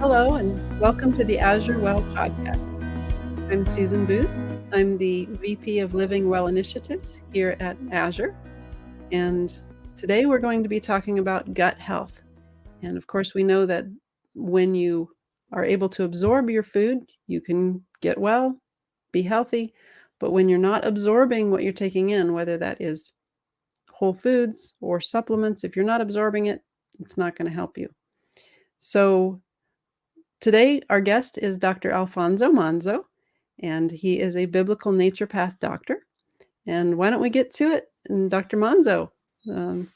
Hello, and welcome to the AzureWell podcast. I'm Susan Booth. I'm the VP of Living Well Initiatives here at Azure. And today we're going to be talking about gut health. And of course, we know that when you are able to absorb your food, you can get well, be healthy. But when you're not absorbing what you're taking in, whether that is whole foods or supplements, if you're not absorbing it, it's not going to help you. So today, our guest is Dr. Alphonzo Monzo, and he is a biblical naturopath doctor. And why don't we get to it? And Dr. Monzo,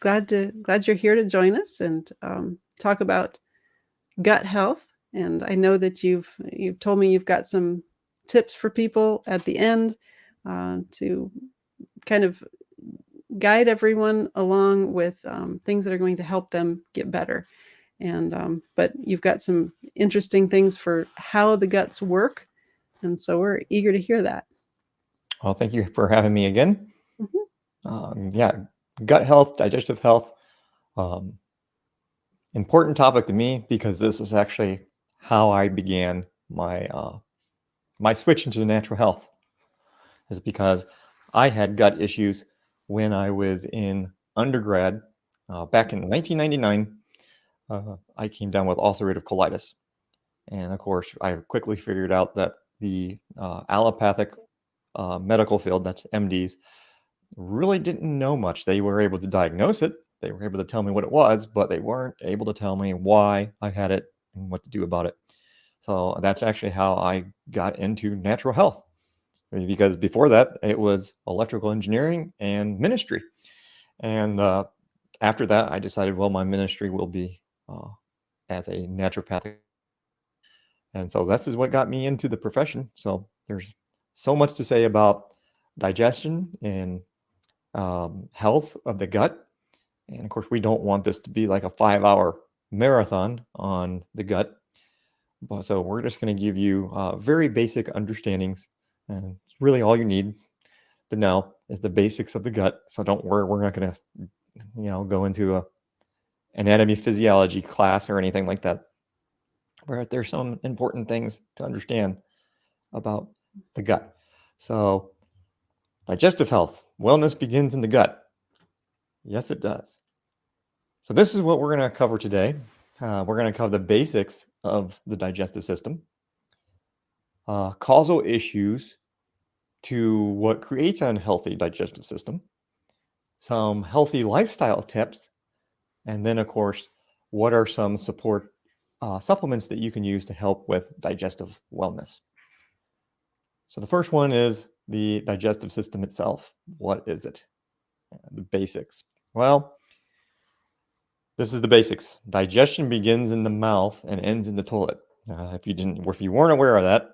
glad you're here to join us and talk about gut health. And I know that you've told me you've got some tips for people at the end to kind of guide everyone along with things that are going to help them get better. And but you've got some interesting things for how the guts work, and so we're eager to hear that. Well, thank you for having me again. Mm-hmm. Gut health, digestive health, important topic to me because this is actually how I began my my switch into natural health. Is because I had gut issues when I was in undergrad back in 1999. I came down with ulcerative colitis, and of course, I quickly figured out that the allopathic medical field, that's MDs, really didn't know much. They were able to diagnose it. They were able to tell me what it was, but they weren't able to tell me why I had it and what to do about it. So that's actually how I got into natural health. Because before that, it was electrical engineering and ministry. And after that, I decided, well, my ministry will be as a naturopathic. And so this is what got me into the profession. So there's so much to say about digestion and health of the gut. And of course, we don't want this to be like a 5-hour marathon on the gut. So we're just going to give you very basic understandings. And it's really all you need to know is the basics of the gut. So don't worry, we're not going to, go into a anatomy physiology class or anything like that. But there's some important things to understand about the gut. So digestive health, wellness begins in the gut. Yes, it does. So this is what we're going to cover today. We're going to cover the basics of the digestive system, causal issues to what creates an unhealthy digestive system, some healthy lifestyle tips, and then, of course, what are some support supplements that you can use to help with digestive wellness. So the first one is the digestive system itself. What is it? The basics. Well, this is the basics. Digestion begins in the mouth and ends in the toilet. If you weren't aware of that,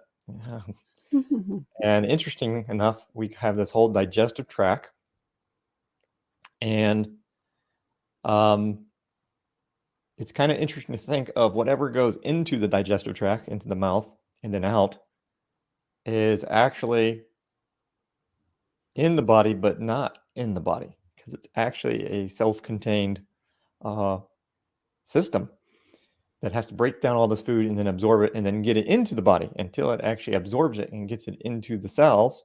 and interesting enough, we have this whole digestive tract, and it's kind of interesting to think of whatever goes into the digestive tract, into the mouth, and then out, is actually in the body, but not in the body, because it's actually a self-contained system that has to break down all this food and then absorb it and then get it into the body. Until it actually absorbs it and gets it into the cells,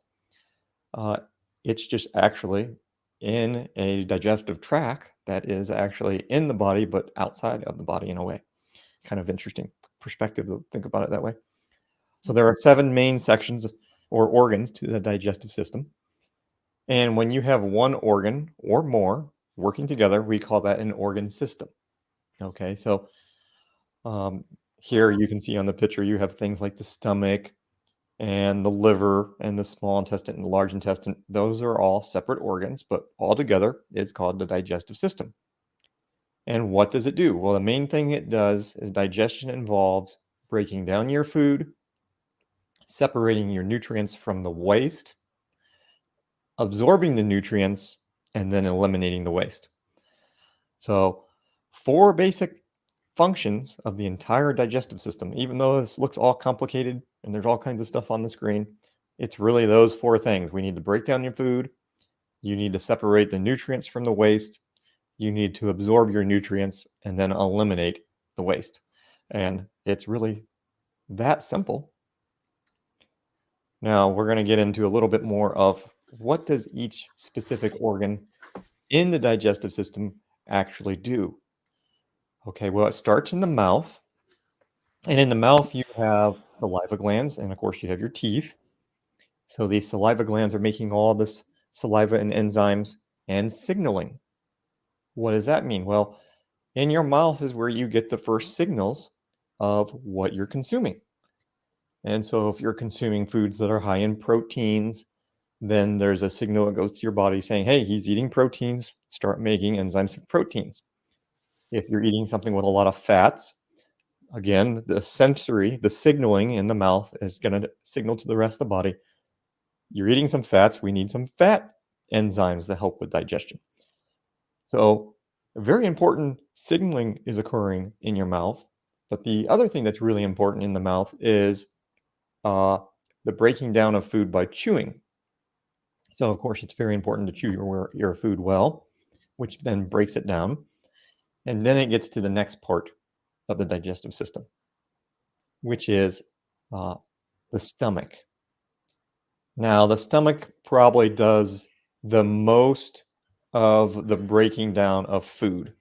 it's just actually in a digestive tract that is actually in the body but outside of the body in a way. Kind of interesting perspective to think about it that way. So there are 7 main sections or organs to the digestive system. And when you have one organ or more working together, we call that an organ system. Okay, so here you can see on the picture, you have things like the stomach and the liver and the small intestine and the large intestine. Those are all separate organs, but all together it's called the digestive system. And what does it do? Well, the main thing it does is digestion involves breaking down your food, separating your nutrients from the waste, absorbing the nutrients, and then eliminating the waste. So 4 basic functions of the entire digestive system. Even though this looks all complicated and there's all kinds of stuff on the screen, it's really those 4 things. We need to break down your food. You need to separate the nutrients from the waste. You need to absorb your nutrients and then eliminate the waste. And it's really that simple. Now we're going to get into a little bit more of what does each specific organ in the digestive system actually do? Okay, well, it starts in the mouth. And in the mouth, you have saliva glands, and of course, you have your teeth. So these saliva glands are making all this saliva and enzymes and signaling. What does that mean? Well, in your mouth is where you get the first signals of what you're consuming. And so if you're consuming foods that are high in proteins, then there's a signal that goes to your body saying, hey, he's eating proteins, start making enzymes for proteins. If you're eating something with a lot of fats, again, the signaling in the mouth is going to signal to the rest of the body, you're eating some fats, we need some fat enzymes that help with digestion. So very important signaling is occurring in your mouth. But the other thing that's really important in the mouth is the breaking down of food by chewing. So, of course, it's very important to chew your food well, which then breaks it down. And then it gets to the next part of the digestive system, which is the stomach. Now, the stomach probably does the most of the breaking down of food.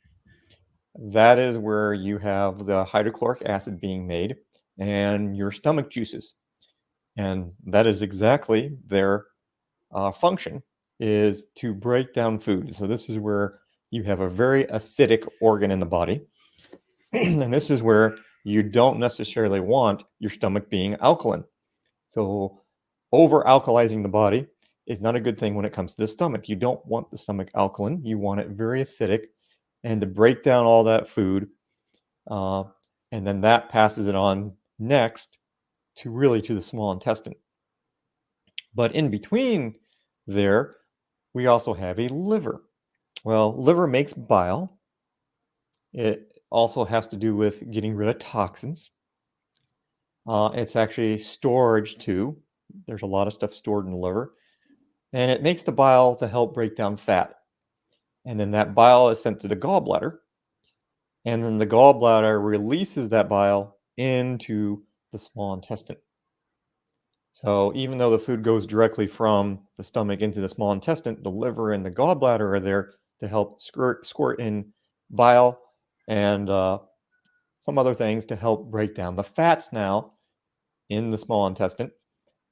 That is where you have the hydrochloric acid being made and your stomach juices. And that is exactly their function, is to break down food. So this is where you have a very acidic organ in the body. And this is where you don't necessarily want your stomach being alkaline. So over alkalizing the body is not a good thing when it comes to the stomach. You don't want the stomach alkaline. You want it very acidic, and to break down all that food. And then that passes it on next to the small intestine. But in between there, we also have a liver. Well, liver makes bile. It also has to do with getting rid of toxins. It's actually storage too. There's a lot of stuff stored in the liver. And it makes the bile to help break down fat. And then that bile is sent to the gallbladder. And then the gallbladder releases that bile into the small intestine. So even though the food goes directly from the stomach into the small intestine, the liver and the gallbladder are there to help squirt in bile and some other things to help break down the fats now in the small intestine,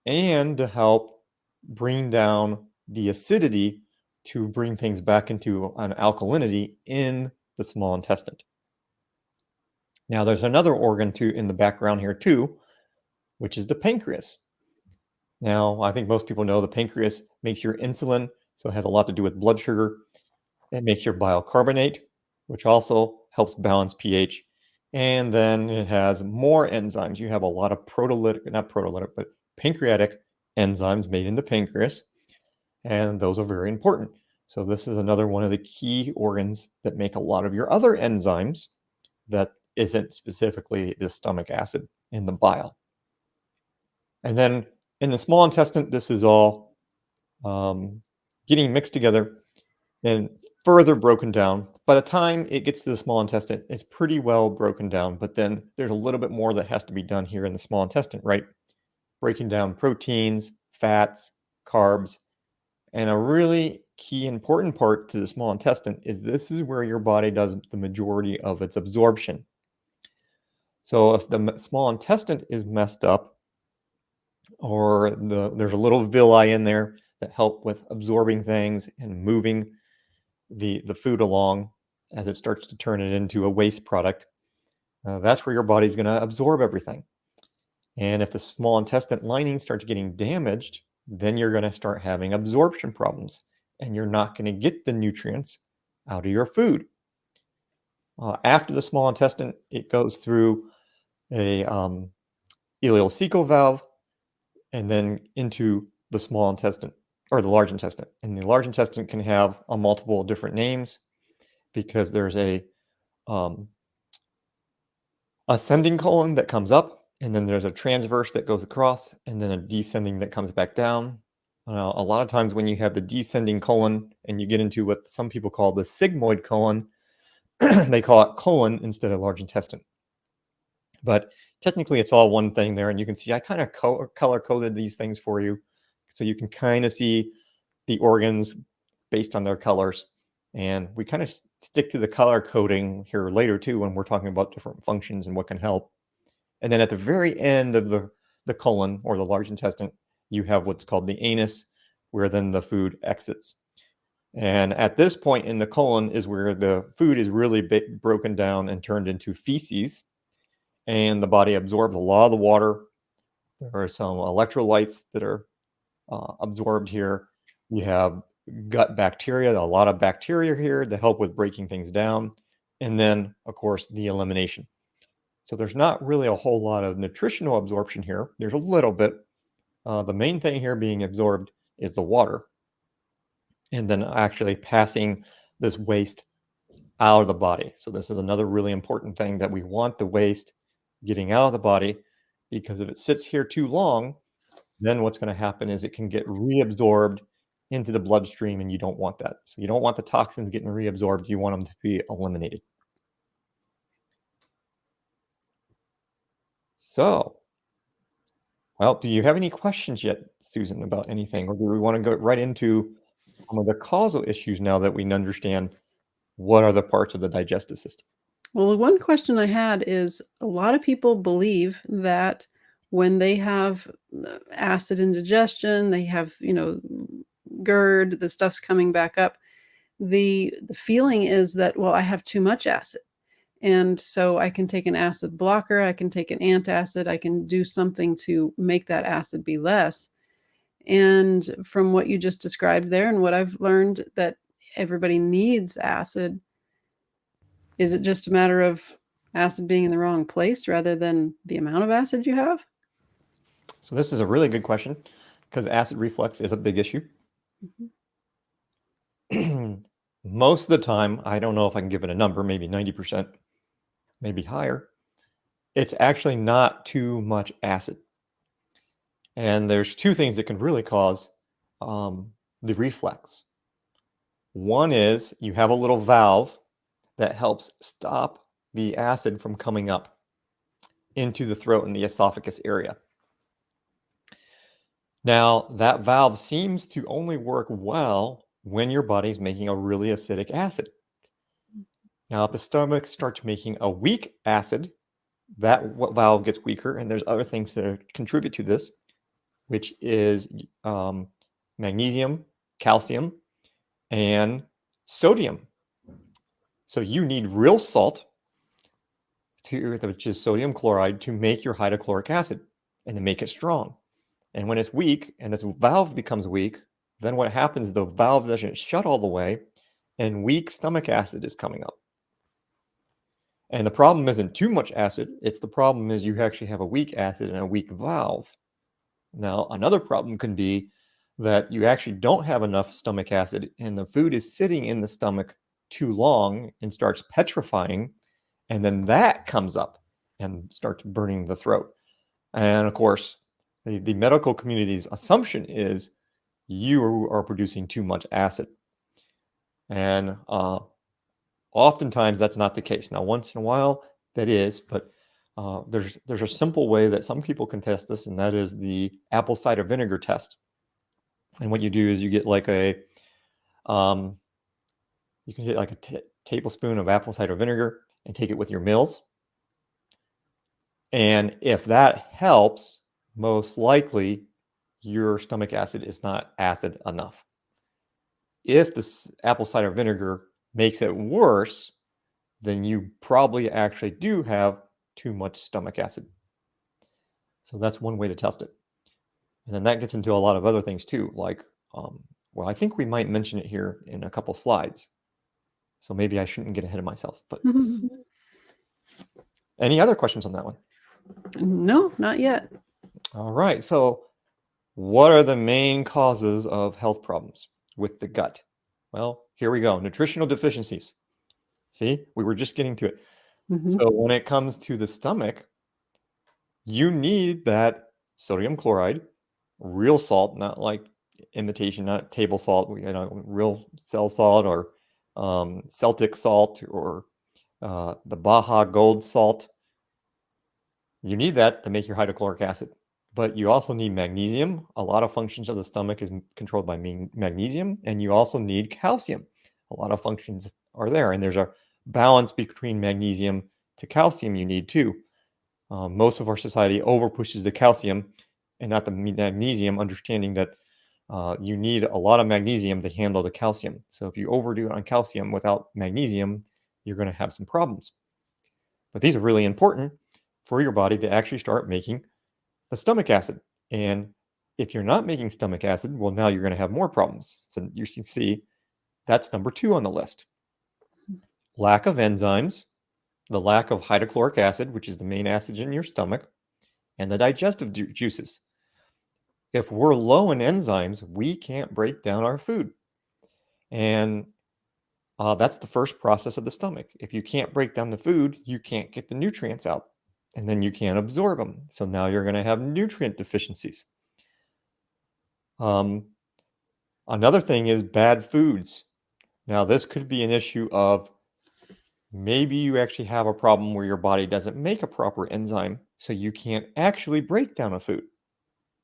and to help bring down the acidity to bring things back into an alkalinity in the small intestine. Now, there's another organ too in the background here too, which is the pancreas. Now, I think most people know the pancreas makes your insulin, so it has a lot to do with blood sugar. It makes your bicarbonate, which also helps balance pH. And then it has more enzymes. You have a lot of but pancreatic enzymes made in the pancreas, and those are very important. So this is another one of the key organs that make a lot of your other enzymes that isn't specifically the stomach acid in the bile. And then in the small intestine, this is all getting mixed together and further broken down. By the time it gets to the small intestine, it's pretty well broken down, but then there's a little bit more that has to be done here in the small intestine, right? Breaking down proteins, fats, carbs, and a really key important part to the small intestine is this is where your body does the majority of its absorption. So if the small intestine is messed up, or there's a little villi in there that help with absorbing things and moving the food along as it starts to turn it into a waste product, that's where your body's going to absorb everything. And if the small intestine lining starts getting damaged, then you're going to start having absorption problems, and you're not going to get the nutrients out of your food. After the small intestine, it goes through a ileocecal valve and then into the small intestine or the large intestine. And the large intestine can have a multiple different names because there's a ascending colon that comes up, and then there's a transverse that goes across, and then a descending that comes back down. A lot of times when you have the descending colon and you get into what some people call the sigmoid colon, they call it colon instead of large intestine. But technically, it's all one thing there. And you can see I kind of color coded these things for you. So you can kind of see the organs based on their colors. And we kind of stick to the color coding here later, too, when we're talking about different functions and what can help. And then at the very end of the colon or the large intestine, you have what's called the anus, where then the food exits. And at this point in the colon is where the food is really broken down and turned into feces. And the body absorbs a lot of the water. There are some electrolytes that are absorbed here. You have gut bacteria, a lot of bacteria here that help with breaking things down. And then, of course, the elimination. So there's not really a whole lot of nutritional absorption here. There's a little bit. The main thing here being absorbed is the water. And then actually passing this waste out of the body. So this is another really important thing, that we want the waste getting out of the body, because if it sits here too long, then what's going to happen is it can get reabsorbed into the bloodstream, and you don't want that. So you don't want the toxins getting reabsorbed. You want them to be eliminated. So, well, do you have any questions yet, Susan, about anything? Or do we want to go right into some of the causal issues now that we understand what are the parts of the digestive system? Well, the one question I had is, a lot of people believe that when they have acid indigestion, they have, GERD, the stuff's coming back up. The feeling is that, well, I have too much acid. And so I can take an acid blocker, I can take an antacid, I can do something to make that acid be less. And from what you just described there and what I've learned, that everybody needs acid. Is it just a matter of acid being in the wrong place rather than the amount of acid you have? So this is a really good question, because acid reflux is a big issue. Most of the time, I don't know if I can give it a number, maybe 90%, maybe higher, it's actually not too much acid. And there's two things that can really cause the reflux. One is you have a little valve that helps stop the acid from coming up into the throat and the esophagus area. Now, that valve seems to only work well when your body's making a really acidic acid. Now, if the stomach starts making a weak acid, that valve gets weaker, and there's other things that contribute to this, which is magnesium, calcium, and sodium. So you need real salt, which is sodium chloride, to make your hydrochloric acid and to make it strong. And when it's weak and this valve becomes weak, then what happens, the valve doesn't shut all the way, and weak stomach acid is coming up. And the problem isn't too much acid. It's the problem is you actually have a weak acid and a weak valve. Now, another problem can be that you actually don't have enough stomach acid, and the food is sitting in the stomach too long and starts petrifying, and then that comes up and starts burning the throat. And of course, the medical community's assumption is you are producing too much acid. And oftentimes that's not the case. Now, once in a while that is, but there's a simple way that some people can test this, and that is the apple cider vinegar test. And what you do is you get like you can get like a tablespoon of apple cider vinegar and take it with your meals. And if that helps, most likely your stomach acid is not acid enough. If this apple cider vinegar makes it worse, then you probably actually do have too much stomach acid. So that's one way to test it. And then that gets into a lot of other things too, like, well, I think we might mention it here in a couple slides. So maybe I shouldn't get ahead of myself, but any other questions on that one? No, not yet. All right. So what are the main causes of health problems with the gut? Well, here we go. Nutritional deficiencies. See, we were just getting to it. So when it comes to the stomach, you need that sodium chloride, real salt, not like imitation, not table salt, real cell salt or Celtic salt or the Baja Gold salt. You need that to make your hydrochloric acid, but you also need magnesium. A lot of functions of the stomach is controlled by magnesium, and you also need calcium. A lot of functions are there, and there's a balance between magnesium to calcium you need too. Most of our society over pushes the calcium and not the magnesium, understanding that you need a lot of magnesium to handle the calcium. So if you overdo it on calcium without magnesium, you're going to have some problems. But these are really important for your body to actually start making the stomach acid. And if you're not making stomach acid, well, now you're going to have more problems. So you can see that's number 2 on the list. Lack of enzymes, the lack of hydrochloric acid, which is the main acid in your stomach, and the digestive juices. If we're low in enzymes, we can't break down our food. And that's the first process of the stomach. If you can't break down the food, you can't get the nutrients out, and then you can't absorb them. So now you're going to have nutrient deficiencies. Another thing is bad foods. Now, this could be an issue of maybe you actually have a problem where your body doesn't make a proper enzyme, so you can't actually break down a food.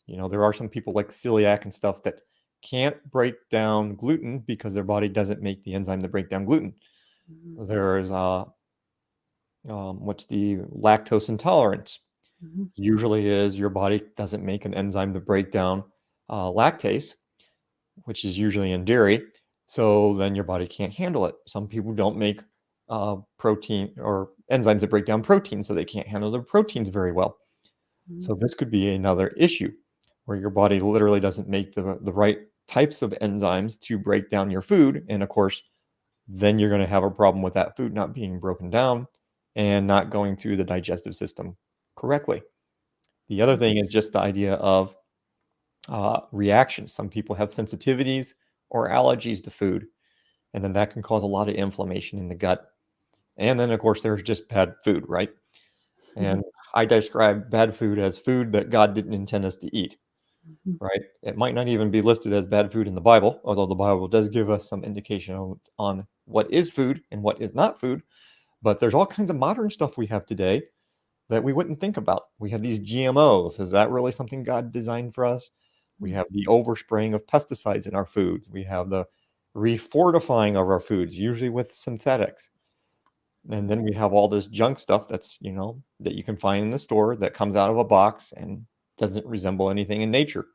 You know, there are some people like celiac and stuff that can't break down gluten because their body doesn't make the enzyme to break down gluten. There's what's the lactose intolerance? Usually is your body doesn't make an enzyme to break down lactase, which is usually in dairy. So then your body can't handle it. Some people don't make protein or enzymes that break down protein, so they can't handle the proteins very well. So this could be another issue where your body literally doesn't make the right types of enzymes to break down your food. And of course, then you're going to have a problem with that food not being broken down and not going through the digestive system correctly. The other thing is just the idea of reactions. Some people have sensitivities or allergies to food, and then that can cause a lot of inflammation in the gut. And then, of course, there's just bad food, right? And I describe bad food as food that God didn't intend us to eat, right? It might not even be listed as bad food in the Bible, although the Bible does give us some indication on what is food and what is not food. But there's all kinds of modern stuff we have today that we wouldn't think about. We have these GMOs. Is that really something God designed for us? We have the overspraying of pesticides in our foods. We have the refortifying of our foods, usually with synthetics. And then we have all this junk stuff that's, that you can find in the store that comes out of a box and doesn't resemble anything in nature.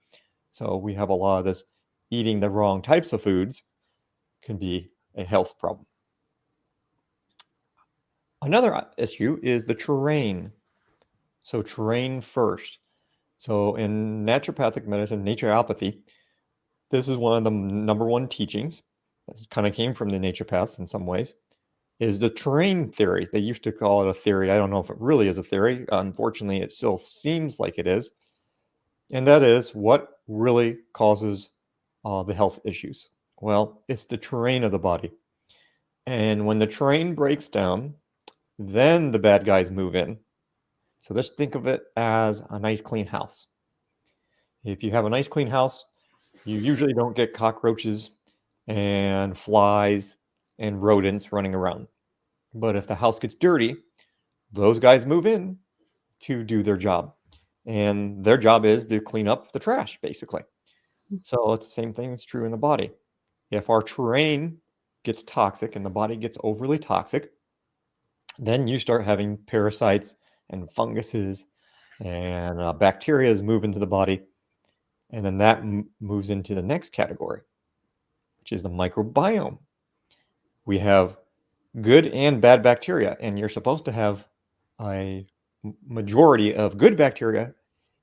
So we have a lot of this eating the wrong types of foods can be a health problem. Another issue is the terrain. So terrain first. So in naturopathic medicine, naturopathy, this is one of the number one teachings. This kind of came from the naturopaths in some ways, is the terrain theory. They used to call it a theory. I don't know if it really is a theory. Unfortunately, it still seems like it is. And that is what really causes the health issues. Well, it's the terrain of the body. And when the terrain breaks down, then the bad guys move in. So let's think of it as a nice clean house. If you have a nice clean house, you usually don't get cockroaches and flies and rodents running around. But if the house gets dirty, those guys move in to do their job. And their job is to clean up the trash, basically. So it's the same thing that's true in the body. If our terrain gets toxic and the body gets overly toxic, then you start having parasites and funguses and bacteria move into the body. And then that moves into the next category, which is the microbiome. We have good and bad bacteria, and you're supposed to have a majority of good bacteria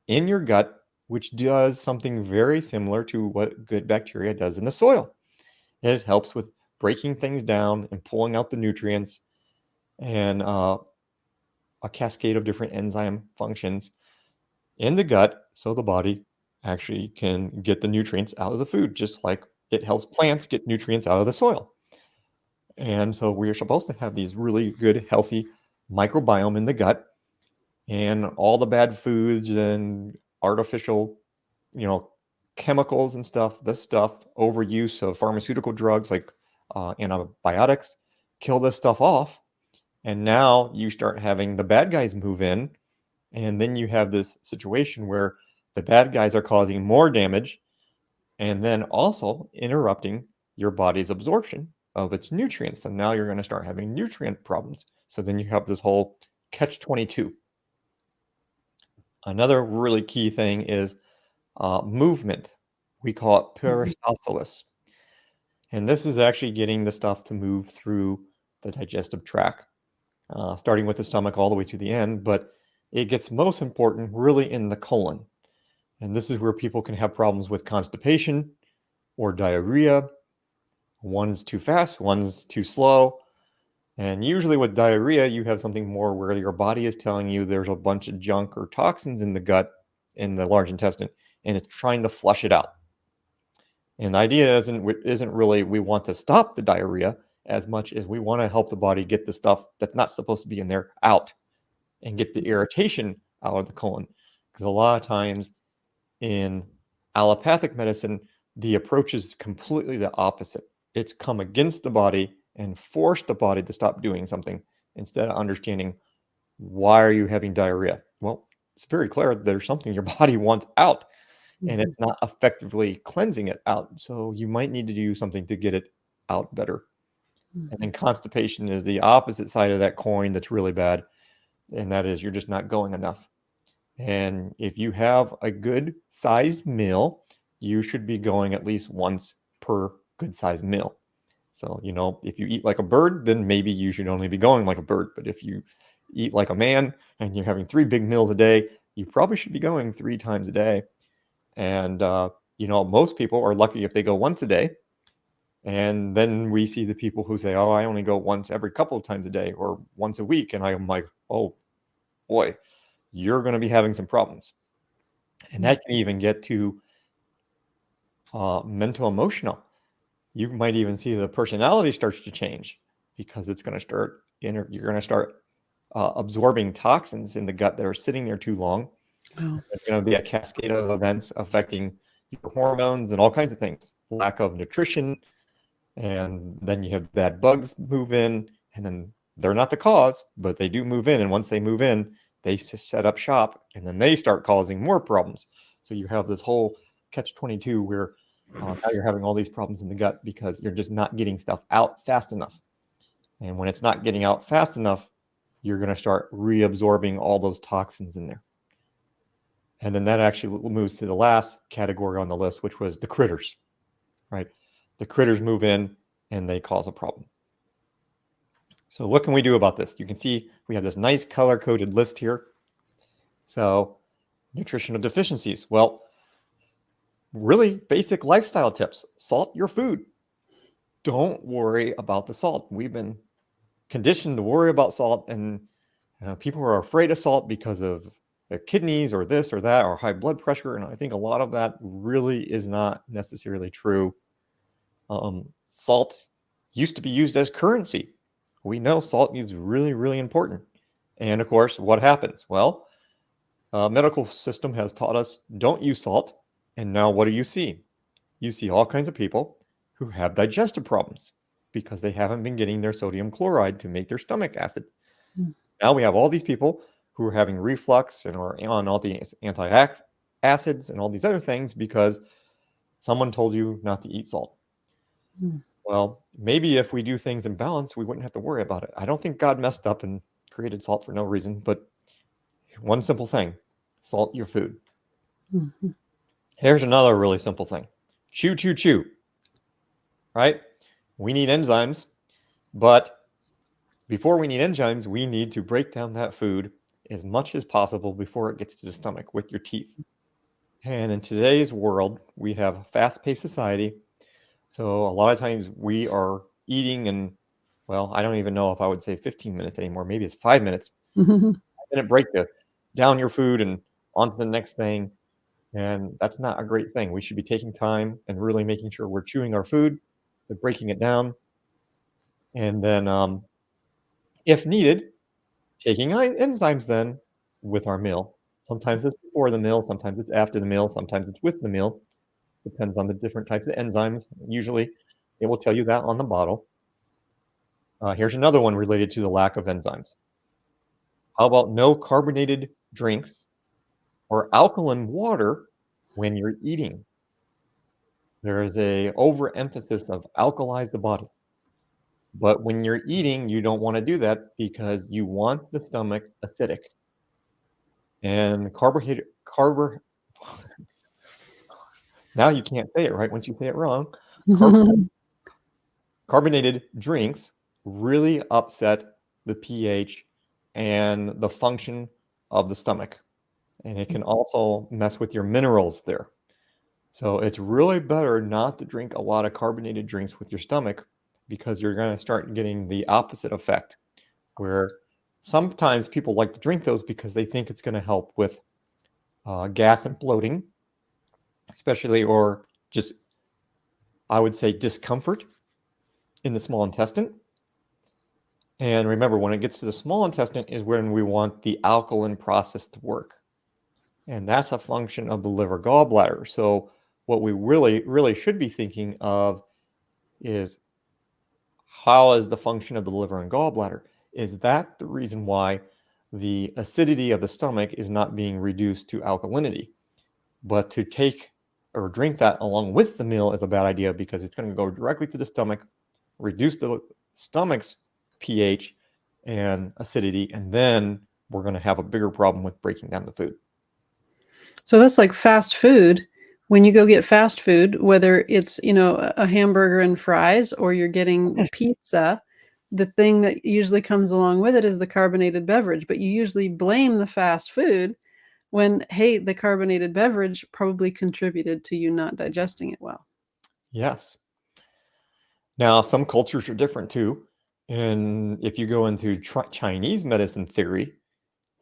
in your gut, which does something very similar to what good bacteria does in the soil. It helps with breaking things down and pulling out the nutrients and a cascade of different enzyme functions in the gut so the body actually can get the nutrients out of the food, just like it helps plants get nutrients out of the soil. And so we're supposed to have these really good, healthy microbiome in the gut, and all the bad foods and artificial, chemicals and stuff, this stuff, overuse of pharmaceutical drugs like antibiotics, kill this stuff off. And now you start having the bad guys move in And then you have this situation where the bad guys are causing more damage and then also interrupting your body's absorption of its nutrients. And now you're going to start having nutrient problems. So then you have this whole catch-22. Another really key thing is movement. We call it peristalsis. And this is actually getting the stuff to move through the digestive tract, starting with the stomach all the way to the end. But it gets most important really in the colon. And this is where people can have problems with constipation or diarrhea. One's too fast, one's too slow. And usually with diarrhea, you have something more where your body is telling you there's a bunch of junk or toxins in the gut, in the large intestine, and it's trying to flush it out. And the idea isn't really we want to stop the diarrhea as much as we want to help the body get the stuff that's not supposed to be in there out and get the irritation out of the colon. Because a lot of times in allopathic medicine, the approach is completely the opposite. It's come against the body and force the body to stop doing something instead of understanding why are you having diarrhea? Well, it's very clear there's something your body wants out and it's not effectively cleansing it out. So you might need to do something to get it out better. And then constipation is the opposite side of that coin that's really bad. And that is you're just not going enough. And if you have a good sized meal, you should be going at least once per good sized meal. So, if you eat like a bird, then maybe you should only be going like a bird. But if you eat like a man and you're having 3 big meals a day, you probably should be going 3 times a day. And, most people are lucky if they go once a day. And then we see the people who say, oh, I only go once every couple of times a day or once a week. And I'm like, oh, boy, you're going to be having some problems. And that can even get to mental emotional. You might even see the personality starts to change because it's going to start, you're going to start absorbing toxins in the gut that are sitting there too long. Oh. There's going to be a cascade of events affecting your hormones and all kinds of things, lack of nutrition. And then you have bad bugs move in, and then they're not the cause, but they do move in. And once they move in, they set up shop, and then they start causing more problems. So you have this whole catch-22 where now you're having all these problems in the gut because you're just not getting stuff out fast enough. And when it's not getting out fast enough, you're going to start reabsorbing all those toxins in there. And then that actually moves to the last category on the list, which was the critters, right? The critters move in and they cause a problem. So what can we do about this? You can see we have this nice color-coded list here. So nutritional deficiencies. Well, really basic lifestyle tips. Salt your food. Don't worry about the salt. We've been conditioned to worry about salt, and people are afraid of salt because of their kidneys or this or that or high blood pressure. And I think a lot of that really is not necessarily true. Salt used to be used as currency. We know salt is really, really important. And of course, what happens? Well, medical system has taught us don't use salt. And now what do you see? You see all kinds of people who have digestive problems because they haven't been getting their sodium chloride to make their stomach acid. Now we have all these people who are having reflux and are on all the anti-acids and all these other things because someone told you not to eat salt. Well, maybe if we do things in balance, we wouldn't have to worry about it. I don't think God messed up and created salt for no reason, but one simple thing, salt your food. Here's another really simple thing. Chew, chew, chew, right? We need enzymes, but before we need enzymes, we need to break down that food as much as possible before it gets to the stomach with your teeth. And in today's world, we have a fast-paced society. So a lot of times we are eating in, well, I don't even know if I would say 15 minutes anymore. Maybe it's 5 minutes. 5-minute break to down your food and on to the next thing. And that's not a great thing. We should be taking time and really making sure we're chewing our food, but breaking it down. And then if needed, taking enzymes then with our meal. Sometimes it's before the meal, sometimes it's after the meal, sometimes it's with the meal. Depends on the different types of enzymes. Usually, it will tell you that on the bottle. Here's another one related to the lack of enzymes. How about no carbonated drinks or alkaline water when you're eating. There is a overemphasis of alkalize the body. But when you're eating, you don't want to do that because you want the stomach acidic. And now you can't say it right once you say it wrong. Carbonated drinks really upset the pH and the function of the stomach. And it can also mess with your minerals there. So it's really better not to drink a lot of carbonated drinks with your stomach because you're going to start getting the opposite effect, where sometimes people like to drink those because they think it's going to help with gas and bloating, especially, or just, I would say, discomfort in the small intestine. And remember, when it gets to the small intestine is when we want the alkaline process to work. And that's a function of the liver gallbladder. So what we really should be thinking of is, how is the function of the liver and gallbladder? Is that the reason why the acidity of the stomach is not being reduced to alkalinity? But to take or drink that along with the meal is a bad idea because it's going to go directly to the stomach, reduce the stomach's pH and acidity, and then we're going to have a bigger problem with breaking down the food. So that's like fast food. When you go get fast food, whether it's, a hamburger and fries or you're getting pizza, the thing that usually comes along with it is the carbonated beverage. But you usually blame the fast food when, hey, the carbonated beverage probably contributed to you not digesting it well. Yes. Now, some cultures are different too. And if you go into Chinese medicine theory,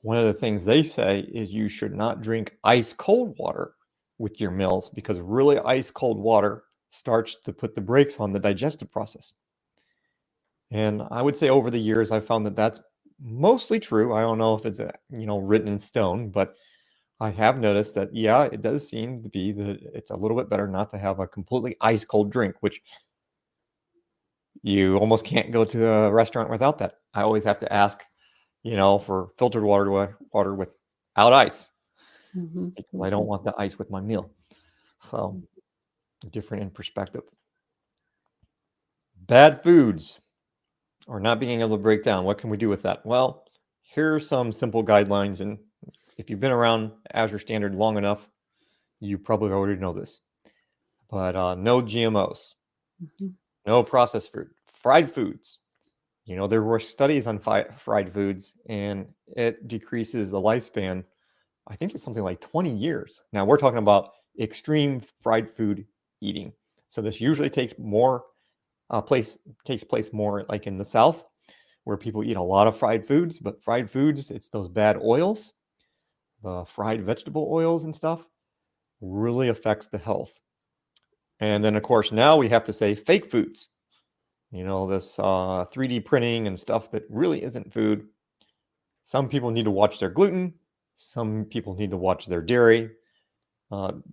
one of the things they say is you should not drink ice cold water with your meals because really ice cold water starts to put the brakes on the digestive process. And I would say over the years, I've found that that's mostly true. I don't know if it's written in stone, but I have noticed that, yeah, it does seem to be that it's a little bit better not to have a completely ice cold drink, which you almost can't go to a restaurant without that. I always have to ask, for filtered water without ice, because I don't want the ice with my meal. So different in perspective. Bad foods or not being able to break down. What can we do with that? Well, here are some simple guidelines. And if you've been around Azure Standard long enough, you probably already know this. But no GMOs, no processed food, fried foods. There were studies on fried foods, and it decreases the lifespan. I think it's something like 20 years. Now, we're talking about extreme fried food eating. So this usually takes place more like in the South, where people eat a lot of fried foods. But fried foods, it's those bad oils, the fried vegetable oils and stuff, really affects the health. And then, of course, now we have to say fake foods. This 3D printing and stuff that really isn't food. Some people need to watch their gluten. Some people need to watch their dairy.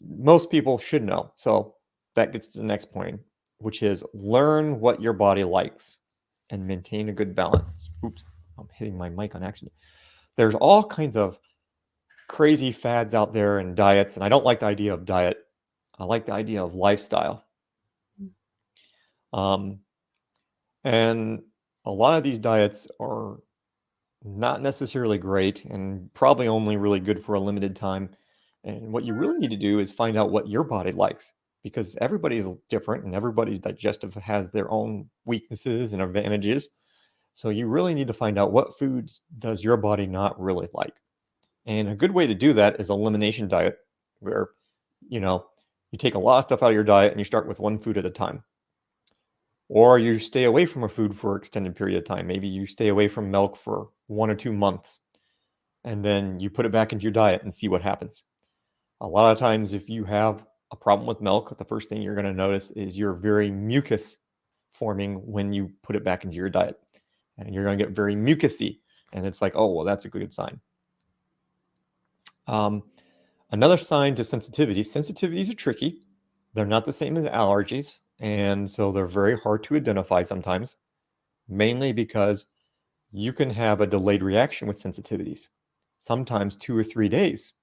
Most people should know. So that gets to the next point, which is learn what your body likes and maintain a good balance. Oops, I'm hitting my mic on accident. There's all kinds of crazy fads out there and diets, and I don't like the idea of diet. I like the idea of lifestyle. And a lot of these diets are not necessarily great and probably only really good for a limited time. And what you really need to do is find out what your body likes, because everybody's different and everybody's digestive has their own weaknesses and advantages. So you really need to find out what foods does your body not really like. And a good way to do that is elimination diet, where, you take a lot of stuff out of your diet and you start with one food at a time. Or you stay away from a food for an extended period of time. Maybe you stay away from milk for 1 or 2 months, and then you put it back into your diet and see what happens. A lot of times, if you have a problem with milk, the first thing you're going to notice is you're very mucus forming when you put it back into your diet. And you're going to get very mucusy. And it's like, oh, well, that's a good sign. Another sign to sensitivity. Sensitivities are tricky. They're not the same as allergies. And so they're very hard to identify sometimes, mainly because you can have a delayed reaction with sensitivities. sometimes 2 or 3 days.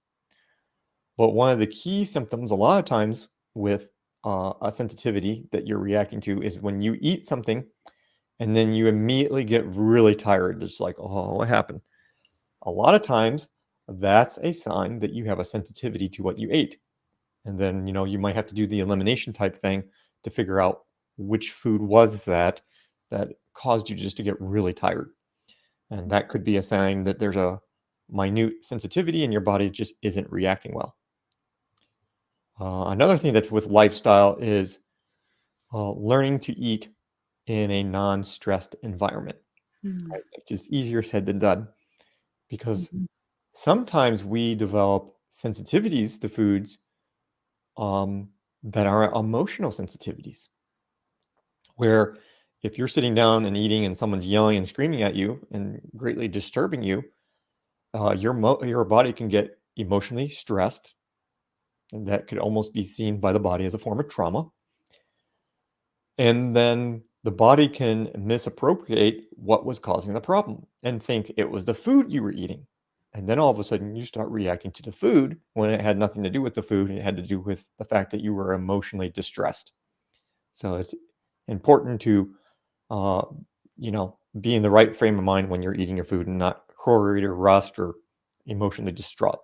But one of the key symptoms a lot of times with a sensitivity that you're reacting to is when you eat something and then you immediately get really tired. Just like, oh, what happened? A lot of times that's a sign that you have a sensitivity to what you ate. And then, you might have to do the elimination type thing to figure out which food was that caused you just to get really tired. And that could be a sign that there's a minute sensitivity and your body just isn't reacting well. Another thing that's with lifestyle is learning to eat in a non-stressed environment. Right? It's just easier said than done because sometimes we develop sensitivities to foods that are emotional sensitivities, where if you're sitting down and eating and someone's yelling and screaming at you and greatly disturbing you, your body can get emotionally stressed, and that could almost be seen by the body as a form of trauma. And then the body can misappropriate what was causing the problem and think it was the food you were eating. And then all of a sudden you start reacting to the food when it had nothing to do with the food. It had to do with the fact that you were emotionally distressed. So it's important to, be in the right frame of mind when you're eating your food and not hurried or rushed or emotionally distraught.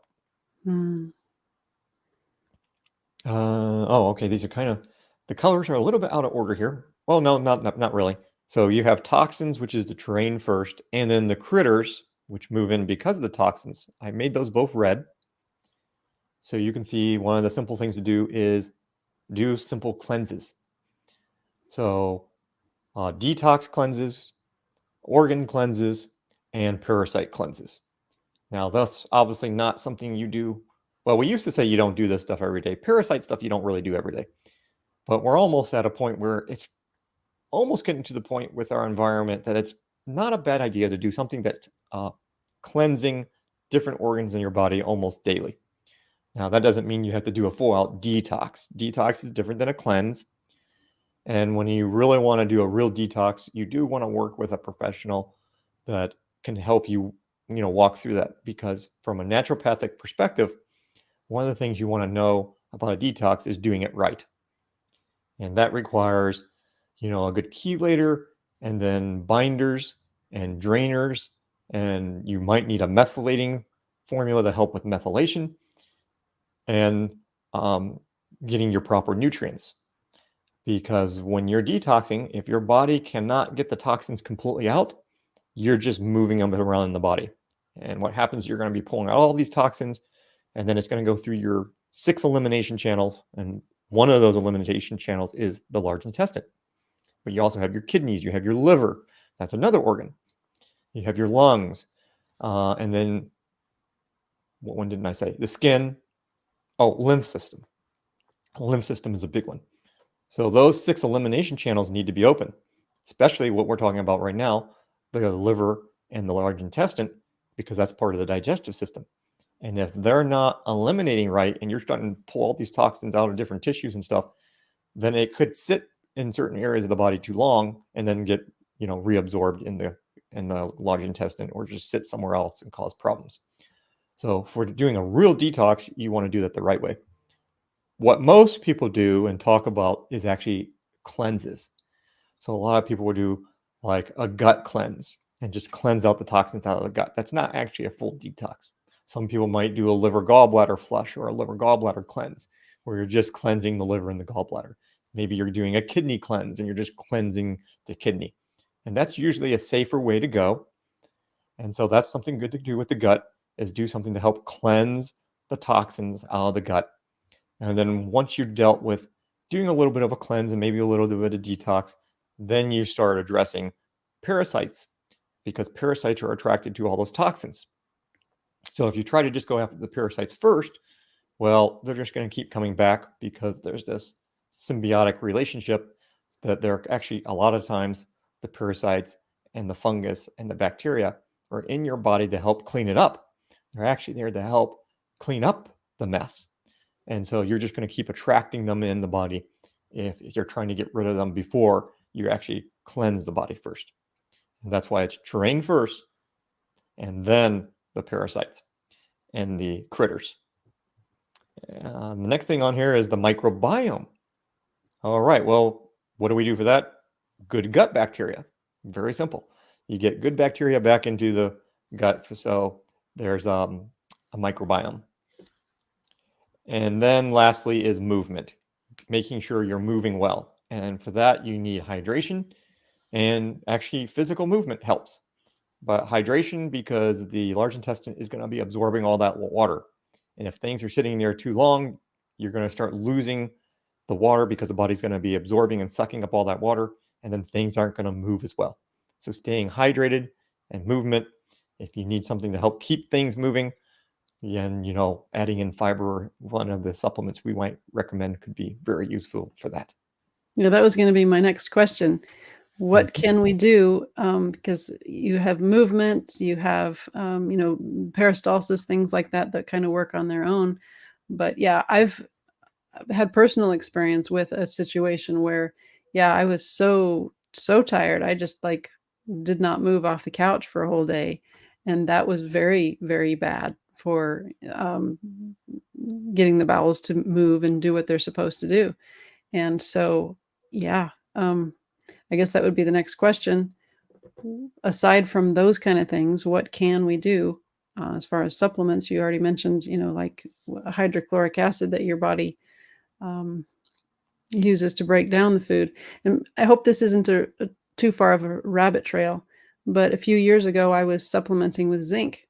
Okay. These are the colors are a little bit out of order here. Well, no, not really. So you have toxins, which is the terrain first, and then the critters, which move in because of the toxins. I made those both red. So you can see one of the simple things to do is do simple cleanses. So detox cleanses, organ cleanses, and parasite cleanses. Now, that's obviously not something you do. Well, we used to say you don't do this stuff every day. Parasite stuff you don't really do every day. But we're almost at a point where it's almost getting to the point with our environment that it's not a bad idea to do something that's cleansing different organs in your body almost daily. Now, that doesn't mean you have to do a full-out detox. Detox is different than a cleanse. And when you really want to do a real detox, you do want to work with a professional that can help you, walk through that. Because from a naturopathic perspective, one of the things you want to know about a detox is doing it right. And that requires, a good chelator and then binders and drainers. And you might need a methylating formula to help with methylation and getting your proper nutrients. Because when you're detoxing, if your body cannot get the toxins completely out, you're just moving them around in the body. And what happens, you're going to be pulling out all these toxins, and then it's going to go through your 6 elimination channels. And one of those elimination channels is the large intestine. But you also have your kidneys, you have your liver. That's another organ. You have your lungs. And then, what one didn't I say? The skin. Oh, lymph system. The lymph system is a big one. So those 6 elimination channels need to be open, especially what we're talking about right now, the liver and the large intestine, because that's part of the digestive system. And if they're not eliminating right, and you're starting to pull all these toxins out of different tissues and stuff, then it could sit in certain areas of the body too long and then get, reabsorbed in the large intestine, or just sit somewhere else and cause problems. So for doing a real detox, you want to do that the right way. What most people do and talk about is actually cleanses. So a lot of people will do like a gut cleanse and just cleanse out the toxins out of the gut. That's not actually a full detox. Some people might do a liver gallbladder flush or a liver gallbladder cleanse, where you're just cleansing the liver and the gallbladder. Maybe you're doing a kidney cleanse and you're just cleansing the kidney. And that's usually a safer way to go. And so that's something good to do with the gut, is do something to help cleanse the toxins out of the gut. And then once you're dealt with doing a little bit of a cleanse and maybe a little bit of detox, then you start addressing parasites, because parasites are attracted to all those toxins. So if you try to just go after the parasites first, well, they're just going to keep coming back, because there's this symbiotic relationship that they're actually, a lot of times, the parasites and the fungus and the bacteria are in your body to help clean it up. They're actually there to help clean up the mess. And so you're just going to keep attracting them in the body if you're trying to get rid of them before you actually cleanse the body first. And that's why it's terrain first and then the parasites. and the critters. The next thing on here is the microbiome. All right, well, what do we do for that? Good gut bacteria. Very simple. You get good bacteria back into the gut, so there's a microbiome. And then lastly is movement, making sure you're moving well. And for that, you need hydration, and actually physical movement helps. But hydration, because the large intestine is going to be absorbing all that water. And if things are sitting there too long, you're going to start losing the water because the body's going to be absorbing and sucking up all that water, and then things aren't going to move as well. So staying hydrated and movement, if you need something to help keep things moving, and adding in fiber, one of the supplements we might recommend, could be very useful for that. Yeah, that was going to be my next question. What can we do? Because you have movement, you have, peristalsis, things like that kind of work on their own. But yeah, I've had personal experience with a situation where, yeah, I was so tired. I just did not move off the couch for a whole day. And that was very, very bad for getting the bowels to move and do what they're supposed to do. And so, yeah, I guess that would be the next question. Aside from those kind of things, what can we do as far as supplements? You already mentioned, like hydrochloric acid that your body uses to break down the food. And I hope this isn't too far of a rabbit trail, but a few years ago, I was supplementing with zinc.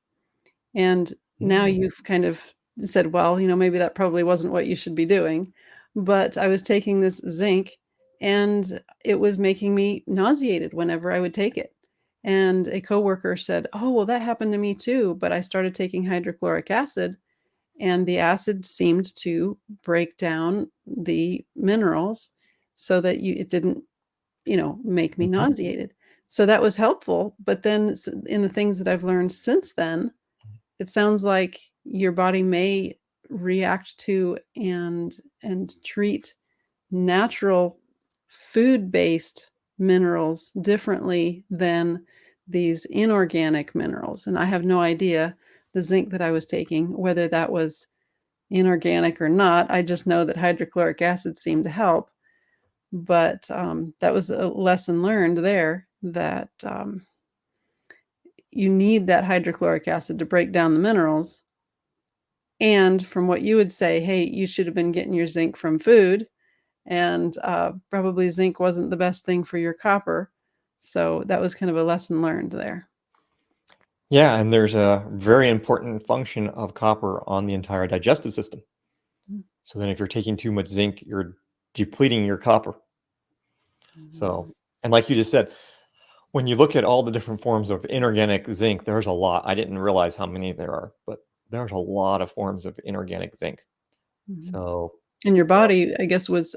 And now you've kind of said, well, maybe that probably wasn't what you should be doing. But I was taking this zinc and it was making me nauseated whenever I would take it. And a coworker said, oh, well, that happened to me too. But I started taking hydrochloric acid, and the acid seemed to break down the minerals so that it didn't, make me nauseated. So that was helpful. But then in the things that I've learned since then, it sounds like your body may react to and treat natural food-based minerals differently than these inorganic minerals. And I have no idea the zinc that I was taking, whether that was inorganic or not. I just know that hydrochloric acid seemed to help. But that was a lesson learned there, that you need that hydrochloric acid to break down the minerals. And from what you would say, hey, you should have been getting your zinc from food, and probably zinc wasn't the best thing for your copper. So that was kind of a lesson learned there. Yeah, and there's a very important function of copper on the entire digestive system. So then if you're taking too much zinc, you're depleting your copper. So, and like you just said, when you look at all the different forms of inorganic zinc, there's a lot. I didn't realize how many there are, but there's a lot of forms of inorganic zinc. So, and your body, I guess, was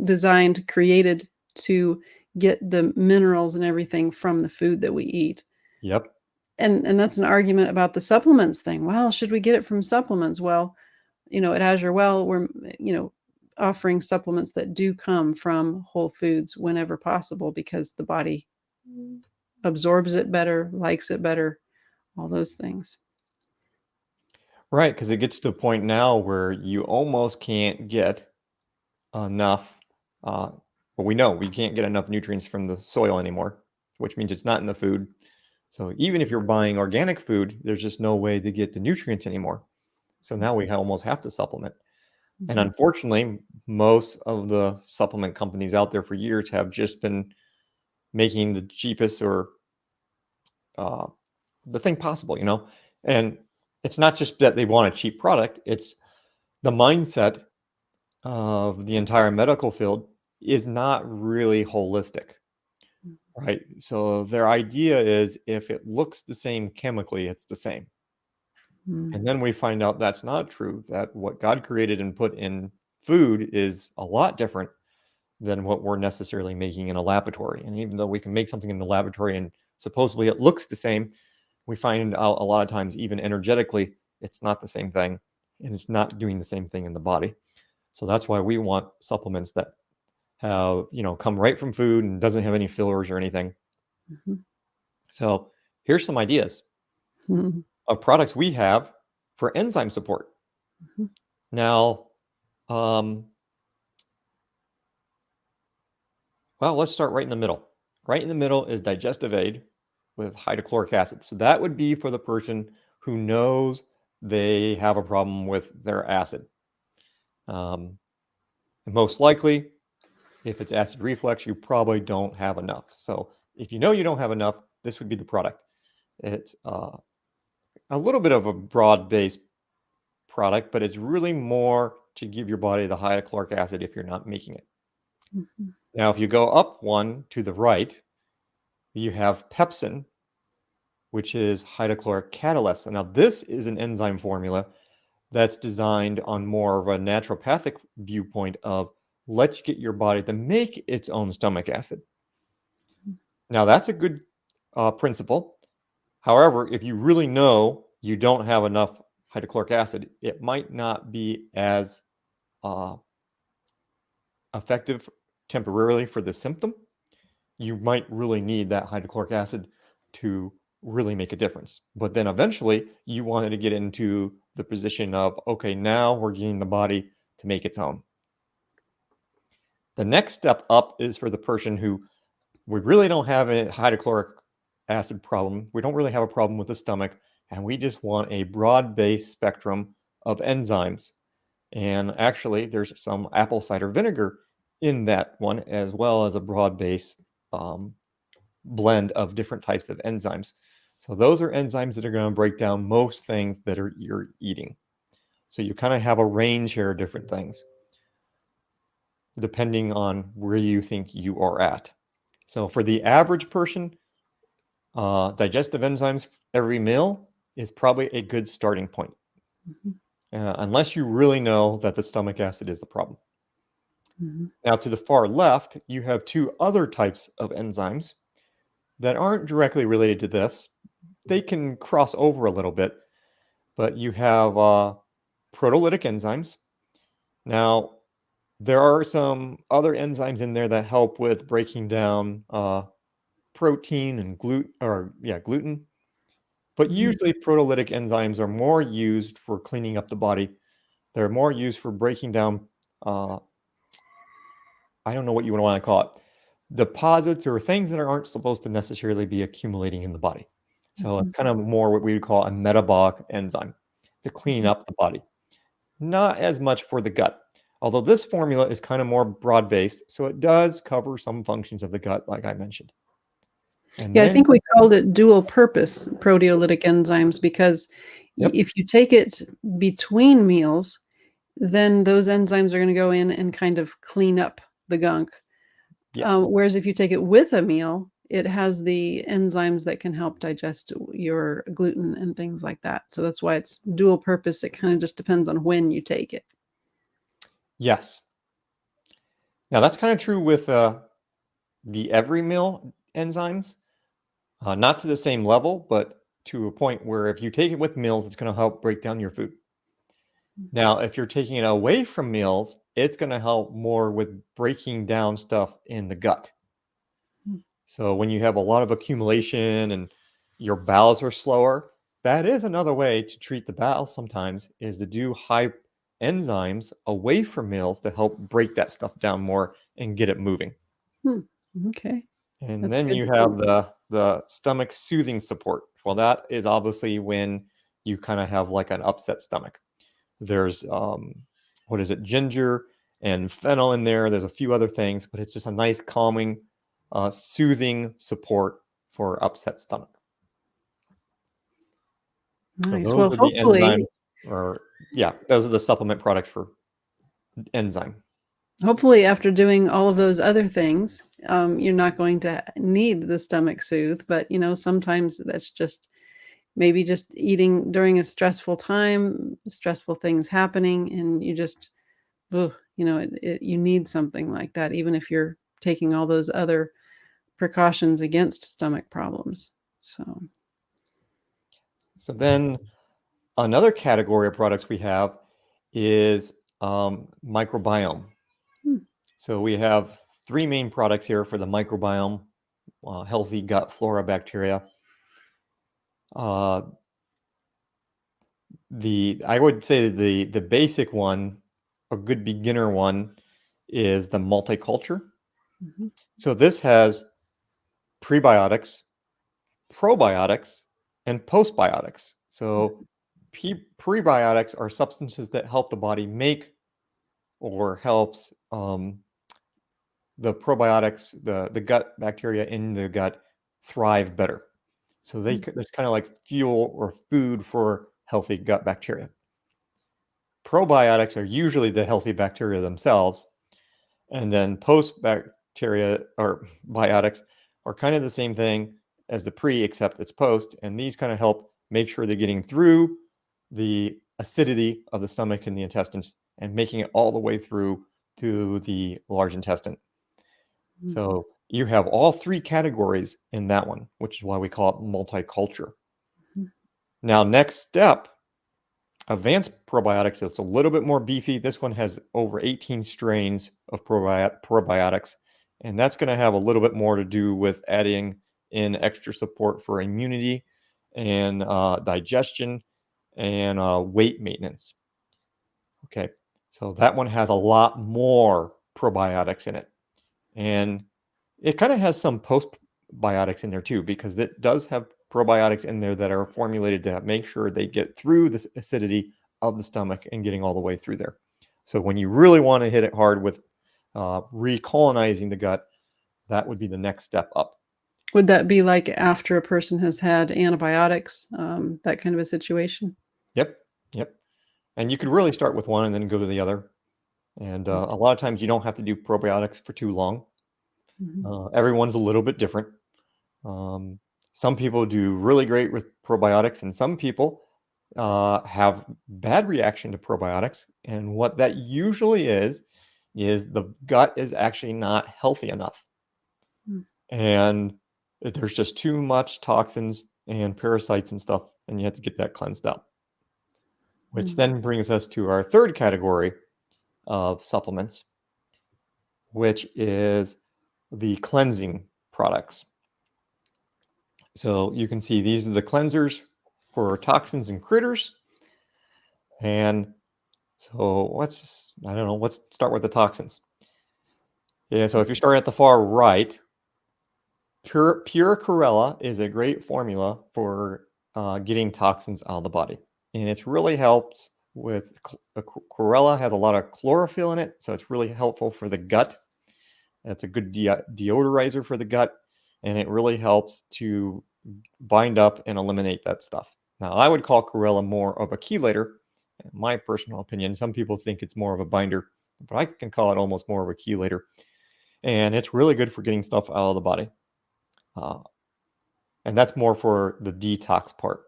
designed, created to get the minerals and everything from the food that we eat. yep. And that's an argument about the supplements thing. Well, should we get it from supplements? Well, at AzureWell, we're, offering supplements that do come from whole foods whenever possible, because the body absorbs it better, likes it better, all those things. Right, because it gets to a point now where you almost can't get enough. Well, we know we can't get enough nutrients from the soil anymore, which means it's not in the food. So even if you're buying organic food, there's just no way to get the nutrients anymore. So now we almost have to supplement. And unfortunately, most of the supplement companies out there for years have just been making the cheapest or the thing possible, And it's not just that they want a cheap product, it's the mindset of the entire medical field is not really holistic, right? So their idea is if it looks the same chemically, it's the same. And then we find out that's not true, that what God created and put in food is a lot different than what we're necessarily making in a laboratory. And even though we can make something in the laboratory and supposedly it looks the same, we find out a lot of times, even energetically, it's not the same thing, and it's not doing the same thing in the body. So that's why we want supplements that have, come right from food and doesn't have any fillers or anything. So here's some ideas of products we have for enzyme support. Mhm. Now, well, let's start right in the middle. Right in the middle is digestive aid with hydrochloric acid. So that would be for the person who knows they have a problem with their acid. And most likely, if it's acid reflux, you probably don't have enough. So if you know you don't have enough, this would be the product. It's a little bit of a broad-based product, but it's really more to give your body the hydrochloric acid if you're not making it. Mhm. Now, if you go up one to the right, you have pepsin, which is hydrochloric catalase. Now, this is an enzyme formula that's designed on more of a naturopathic viewpoint of let's get your body to make its own stomach acid. Now, that's a good principle. However, if you really know you don't have enough hydrochloric acid, it might not be as uh, effective temporarily for the symptom. You might really need that hydrochloric acid to really make a difference. But then eventually you wanted to get into the position of, okay, now we're getting the body to make its own. The next step up is for the person who we really don't have a hydrochloric acid problem. We don't really have a problem with the stomach, and we just want a broad-based spectrum of enzymes. And actually, there's some apple cider vinegar in that one, as well as a broad-based blend of different types of enzymes. So those are enzymes that are going to break down most things that you're eating. So you kind of have a range here of different things, depending on where you think you are at. So for the average person, digestive enzymes every meal is probably a good starting point, Mhm. unless you really know that the stomach acid is the problem. Mhm. Now, to the far left, you have two other types of enzymes that aren't directly related to this. They can cross over a little bit, but you have proteolytic enzymes. Now, there are some other enzymes in there that help with breaking down protein and gluten. But Mhm. usually proteolytic enzymes are more used for cleaning up the body. They're more used for breaking down, uh, I don't know what you would want to call it, deposits or things that aren't supposed to necessarily be accumulating in the body. So it's Mhm. kind of more what we would call a metabolic enzyme to clean Mhm. up the body. Not as much for the gut. Although this formula is kind of more broad-based, so it does cover some functions of the gut, like I mentioned. And Yeah, I then, think we called it dual purpose proteolytic enzymes because yep, if you take it between meals, then those enzymes are gonna go in and kind of clean up the gunk. yes. Whereas if you take it with a meal, it has the enzymes that can help digest your gluten and things like that. So that's why it's dual purpose. It kind of just depends on when you take it. Yes. Now that's kind of true with the every meal enzymes, not to the same level, but to a point where if you take it with meals, it's going to help break down your food. Now, if you're taking it away from meals, it's going to help more with breaking down stuff in the gut. Mhm. So when you have a lot of accumulation and your bowels are slower, that is another way to treat the bowels sometimes is to do high enzymes away from meals to help break that stuff down more and get it moving. Hmm. Okay. And That's then good you to have know. the stomach soothing support. Well, that is obviously when you kind of have like an upset stomach. There's what is it, ginger and fennel in there. There's a few other things, but it's just a nice calming, soothing support for upset stomach. So Nice. those Well, are the enzymes, hopefully or yeah, those are the supplement products for enzyme. hopefully after doing all of those other things, you're not going to need the stomach soothe, but, sometimes that's just maybe just eating during a stressful time, stressful things happening, and you just, ugh, you need something like that, even if you're taking all those other precautions against stomach problems. So, So then another category of products we have is microbiome. hmm, So we have three main products here for the microbiome, healthy gut flora bacteria. Uh, I would say the basic one, a good beginner one, is the multiculture. Mhm. So this has prebiotics, probiotics, and postbiotics. So prebiotics are substances that help the body make or helps the probiotics, the gut bacteria in the gut thrive better. So it's kind of like fuel or food for healthy gut bacteria. Probiotics are usually the healthy bacteria themselves, and then post-bacteria or biotics are kind of the same thing as the pre, except it's post, and these kind of help make sure they're getting through the acidity of the stomach and the intestines and making it all the way through to the large intestine. Mhm. So you have all three categories in that one, which is why we call it multiculture. Mhm. Now, next step, advanced probiotics, it's a little bit more beefy. This one has over 18 strains of probiotics, and that's going to have a little bit more to do with adding in extra support for immunity and digestion and weight maintenance. Okay, so that one has a lot more probiotics in it. And it kind of has some postbiotics in there too, because it does have probiotics in there that are formulated to make sure they get through the acidity of the stomach and getting all the way through there. So when you really want to hit it hard with recolonizing the gut, that would be the next step up. Would that be like after a person has had antibiotics, that kind of a situation? Yep, yep. And you could really start with one and then go to the other. And a lot of times you don't have to do probiotics for too long. Mhm. Everyone's a little bit different. Um, some people do really great with probiotics, and some people have bad reaction to probiotics. And what that usually is the gut is actually not healthy enough, Mm. and there's just too much toxins and parasites and stuff, and you have to get that cleansed up. Which Mm. then brings us to our third category of supplements, which is the cleansing products. So you can see these are the cleansers for toxins and critters. And so I don't know, let's start with the toxins. Yeah, so if you start at the far right, pure chlorella is a great formula for getting toxins out of the body. And it's really helps with chlorella has a lot of chlorophyll in it, so it's really helpful for the gut. It's a good deodorizer for the gut, and it really helps to bind up and eliminate that stuff. Now, I would call chlorella more of a chelator, in my personal opinion. Some people think it's more of a binder, but I can call it almost more of a chelator. And it's really good for getting stuff out of the body. Uh, and that's more for the detox part.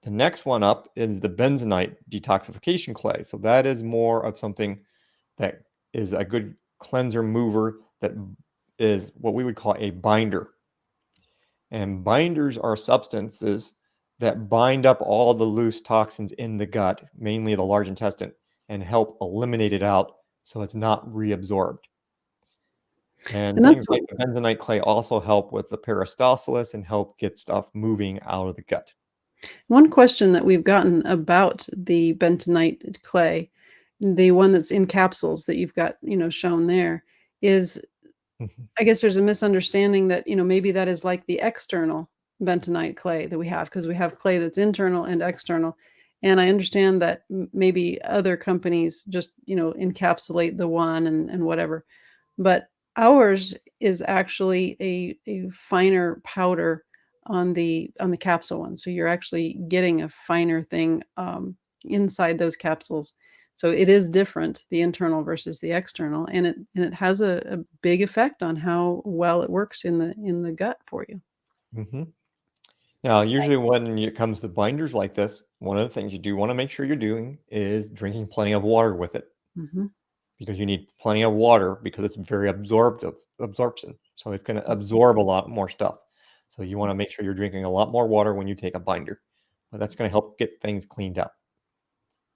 The next one up is the bentonite detoxification clay. So that is more of something that is a good cleanser mover that is what we would call a binder. And binders are substances that bind up all the loose toxins in the gut, mainly the large intestine, and help eliminate it out so it's not reabsorbed. And And that's things like the bentonite clay also help with the peristalsis and help get stuff moving out of the gut. one question that we've gotten about the bentonite clay, the one that's in capsules that you've got, shown there, is Mhm. I guess there's a misunderstanding that, maybe that is like the external bentonite clay that we have, because we have clay that's internal and external. And I understand that maybe other companies just, encapsulate the one and whatever. But ours is actually a finer powder on the capsule one. So you're actually getting a finer thing inside those capsules. So it is different, the internal versus the external, and it has a big effect on how well it works in the gut for you. Mhm. Now, usually when it comes to binders like this, one of the things you do want to make sure you're doing is drinking plenty of water with it, Mhm. because you need plenty of water because it's very absorption. So it's going to absorb a lot more stuff. So you want to make sure you're drinking a lot more water when you take a binder. But that's going to help get things cleaned up.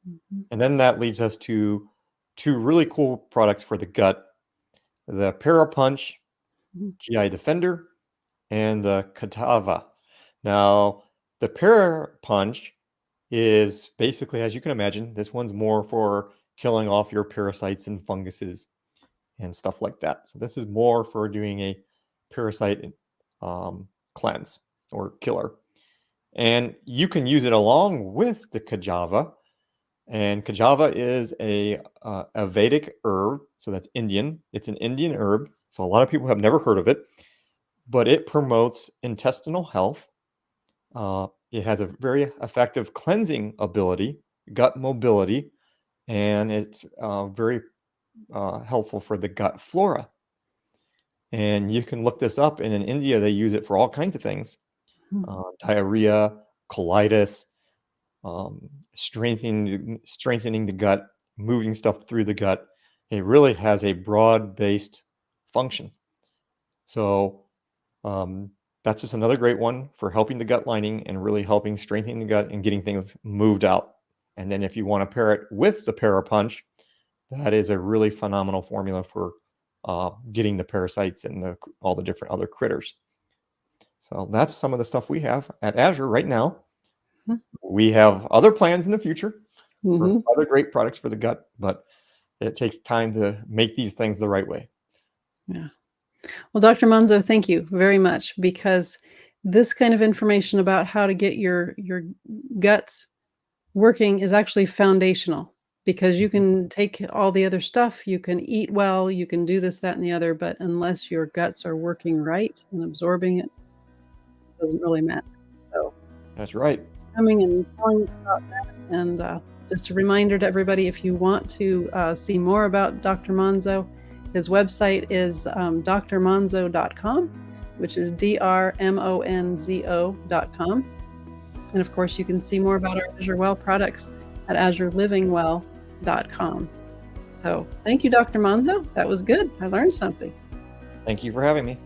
Mhm. And then that leads us to two really cool products for the gut: the Parapunch Mhm. GI Defender and the Katava. Now, the Parapunch is basically, as you can imagine, this one's more for killing off your parasites and funguses and stuff like that. So this is more for doing a parasite cleanse or killer. And you can use it along with the Kajava. And Kajava is a Vedic herb. So that's Indian. It's an Indian herb. So a lot of people have never heard of it, but it promotes intestinal health. It has a very effective cleansing ability, gut mobility, and it's very helpful for the gut flora. And you can look this up. And in India, they use it for all kinds of things: diarrhea, colitis, strengthening the gut, moving stuff through the gut. It really has a broad-based function. So that's just another great one for helping the gut lining and really helping strengthening the gut and getting things moved out. And then if you want to pair it with the Parapunch, that is a really phenomenal formula for getting the parasites and all the different other critters. So that's some of the stuff we have at Azure right now. We have other plans in the future for other great products for the gut, but it takes time to make these things the right way. Yeah. Well, Dr. Monzo, thank you very much, because this kind of information about how to get your guts working is actually foundational, because you can take all the other stuff, you can eat well, you can do this, that, and the other, but unless your guts are working right and absorbing it, it doesn't really matter. So that's right. Coming and telling us about that. And just a reminder to everybody, if you want to see more about Dr. Monzo, his website is drmonzo.com, which is drmonzo.com. And of course, you can see more about our AzureWell products at azurelivingwell.com. So thank you, Dr. Monzo. That was good. I learned something. Thank you for having me.